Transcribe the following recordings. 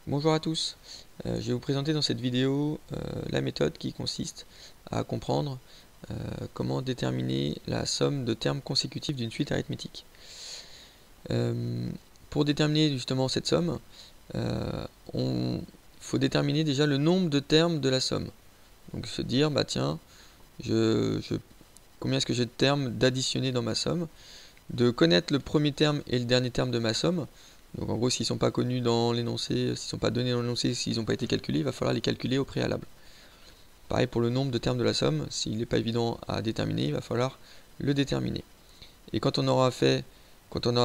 Bonjour à tous, je vais vous présenter dans cette vidéo la méthode qui consiste à comprendre comment déterminer la somme de termes consécutifs d'une suite arithmétique. Pour déterminer justement cette somme, il faut déterminer déjà le nombre de termes de la somme. Donc se dire, bah tiens, combien est-ce que j'ai de termes d'additionner dans ma somme, de connaître le premier terme et le dernier terme de ma somme. Donc en gros, s'ils ne sont pas connus dans l'énoncé, s'ils ne sont pas donnés dans l'énoncé, s'ils n'ont pas été calculés, il va falloir les calculer au préalable. Pareil pour le nombre de termes de la somme, s'il n'est pas évident à déterminer, il va falloir le déterminer. Et quand on aura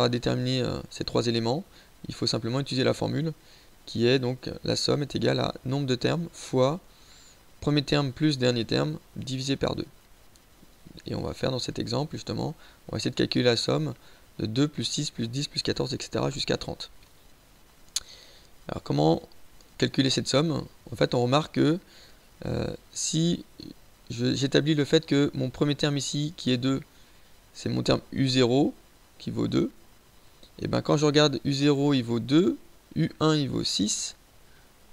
déterminé ces trois éléments, il faut simplement utiliser la formule qui est donc la somme est égale à nombre de termes fois premier terme plus dernier terme divisé par 2. Et on va faire dans cet exemple justement, on va essayer de calculer la somme de 2 plus 6 plus 10 plus 14, etc. jusqu'à 30. Alors comment calculer cette somme? En fait, on remarque que si j'établis le fait que mon premier terme ici, qui est 2, c'est mon terme U0, qui vaut 2, et bien quand je regarde U0, il vaut 2, U1, il vaut 6,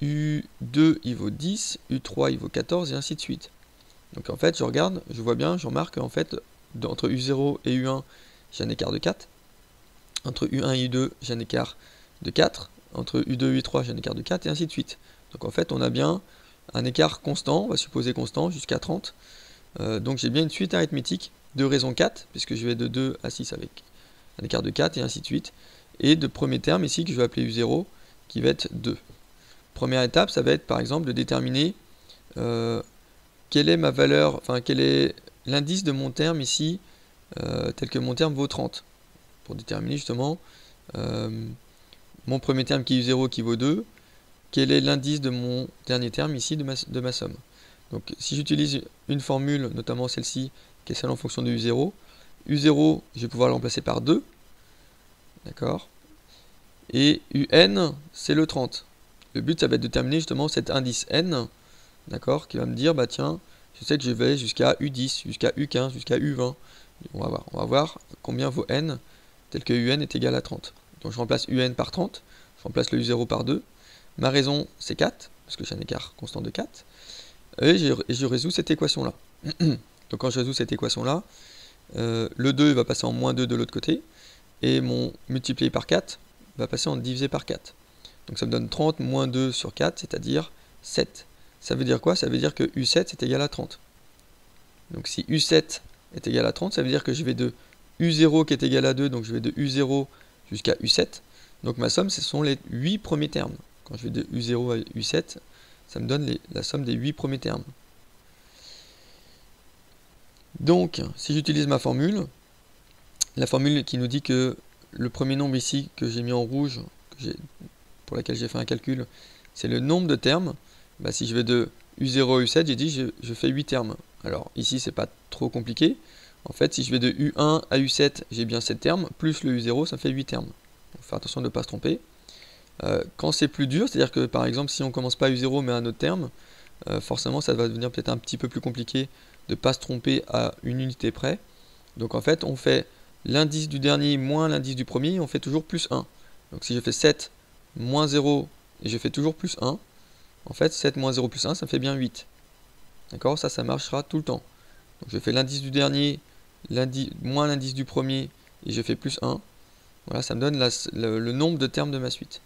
U2, il vaut 10, U3, il vaut 14, et ainsi de suite. Donc en fait, je regarde, je vois bien, je remarque en fait, entre U0 et U1, j'ai un écart de 4. Entre U1 et U2, j'ai un écart de 4. Entre U2 et U3, j'ai un écart de 4, et ainsi de suite. Donc en fait, on a bien un écart constant, on va supposer constant, jusqu'à 30. Donc j'ai bien une suite arithmétique de raison 4, puisque je vais de 2 à 6 avec un écart de 4, et ainsi de suite. Et de premier terme ici, que je vais appeler U0, qui va être 2. Première étape, ça va être par exemple de déterminer quelle est ma valeur, enfin quel est l'indice de mon terme ici, tel que mon terme vaut 30. Pour déterminer justement mon premier terme qui est U0 qui vaut 2, quel est l'indice de mon dernier terme ici de ma somme. Donc si j'utilise une formule, notamment celle-ci, qui est celle en fonction de U0, U0, je vais pouvoir le remplacer par 2, d'accord, et UN, c'est le 30. Le but, ça va être de déterminer justement cet indice N, d'accord, qui va me dire, bah tiens, je sais que je vais jusqu'à U10, jusqu'à U15, jusqu'à U20. On va voir combien vaut N, tel que UN est égal à 30. Donc je remplace UN par 30, je remplace le U0 par 2. Ma raison, c'est 4, parce que j'ai un écart constant de 4. Et je résous cette équation-là. Donc quand je résous cette équation-là, le 2 va passer en moins 2 de l'autre côté, et mon multiplié par 4 va passer en divisé par 4. Donc ça me donne 30 moins 2 sur 4, c'est-à-dire 7. Ça veut dire quoi? Ça veut dire que U7 est égal à 30. Donc si U7 est égal à 30, ça veut dire que je vais de U0 qui est égal à 2, donc je vais de U0 jusqu'à U7. Donc ma somme, ce sont les 8 premiers termes. Quand je vais de U0 à U7, ça me donne la somme des 8 premiers termes. Donc, si j'utilise ma formule, la formule qui nous dit que le premier nombre ici, que j'ai mis en rouge, pour laquelle j'ai fait un calcul, c'est le nombre de termes. Bah, si je vais de U0 à U7, j'ai dit je fais 8 termes. Alors ici, c'est pas trop compliqué. En fait, si je vais de U1 à U7, j'ai bien 7 termes, plus le U0, ça fait 8 termes. Donc, faire attention de ne pas se tromper. Quand c'est plus dur, c'est-à-dire que par exemple, si on commence pas à U0 mais à un autre terme, forcément, ça va devenir peut-être un petit peu plus compliqué de ne pas se tromper à une unité près. Donc en fait, on fait l'indice du dernier moins l'indice du premier, on fait toujours plus 1. Donc si je fais 7 moins 0 et je fais toujours plus 1, en fait 7 moins 0 plus 1 ça me fait bien 8. D'accord? Ça marchera tout le temps. Donc je fais l'indice du dernier moins l'indice du premier et je fais plus 1. Voilà, ça me donne le nombre de termes de ma suite.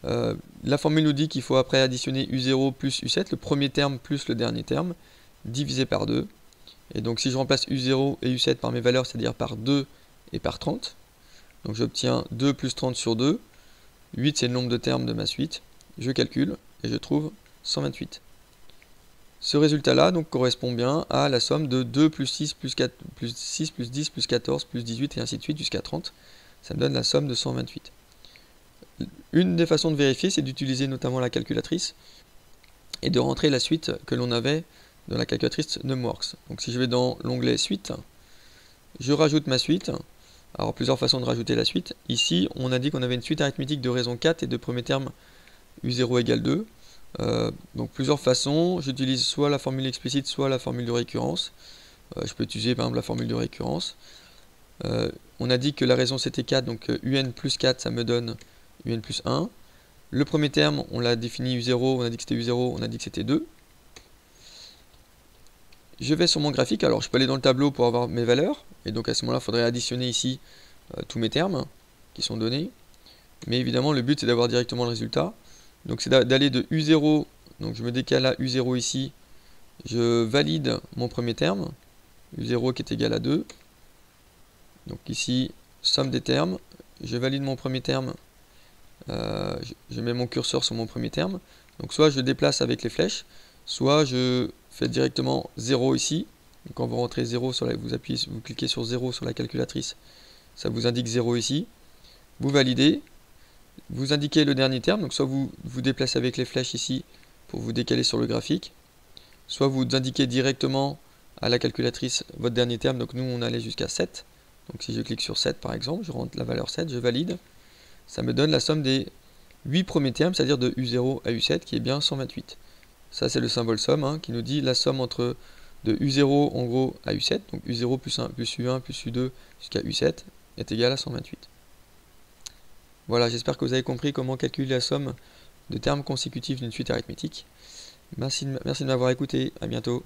La formule nous dit qu'il faut après additionner U0 plus U7, le premier terme plus le dernier terme, divisé par 2. Et donc si je remplace U0 et U7 par mes valeurs, c'est-à-dire par 2 et par 30, donc j'obtiens 2 plus 30 sur 2, 8 c'est le nombre de termes de ma suite, je calcule et je trouve 128. Ce résultat-là donc correspond bien à la somme de 2 plus 6 plus 4 plus 6 plus 10 plus 14 plus 18 et ainsi de suite jusqu'à 30. Ça me donne la somme de 128. Une des façons de vérifier, c'est d'utiliser notamment la calculatrice et de rentrer la suite que l'on avait dans la calculatrice NumWorks. Donc si je vais dans l'onglet suite, je rajoute ma suite. Alors plusieurs façons de rajouter la suite. Ici, on a dit qu'on avait une suite arithmétique de raison 4 et de premier terme U0 égale 2. Donc plusieurs façons. J'utilise soit la formule explicite, soit la formule de récurrence. Je peux utiliser par exemple la formule de récurrence. On a dit que la raison c'était 4, donc UN plus 4, ça me donne UN plus 1. Le premier terme, on l'a défini U0, on a dit que c'était U0, on a dit que c'était 2. Je vais sur mon graphique, alors je peux aller dans le tableau pour avoir mes valeurs, et donc à ce moment-là, il faudrait additionner ici tous mes termes qui sont donnés. Mais évidemment, le but c'est d'avoir directement le résultat. Donc c'est d'aller de U0, donc je me décale à U0 ici, je valide mon premier terme, U0 qui est égal à 2. Donc ici, somme des termes, je valide mon premier terme, je mets mon curseur sur mon premier terme. Donc soit je déplace avec les flèches, soit je fais directement 0 ici. Donc quand vous rentrez 0 sur vous cliquez sur 0 sur la calculatrice, ça vous indique 0 ici. Vous validez, vous indiquez le dernier terme, donc soit vous vous déplacez avec les flèches ici pour vous décaler sur le graphique, soit vous indiquez directement à la calculatrice votre dernier terme, donc nous on allait jusqu'à 7. Donc si je clique sur 7 par exemple, je rentre la valeur 7, je valide, ça me donne la somme des 8 premiers termes, c'est-à-dire de U0 à U7 qui est bien 128. Ça c'est le symbole somme qui nous dit la somme entre de U0 en gros à U7, donc U0 plus 1 plus U1 plus U2 jusqu'à U7 est égal à 128. Voilà, j'espère que vous avez compris comment calculer la somme de termes consécutifs d'une suite arithmétique. Merci de m'avoir écouté, à bientôt.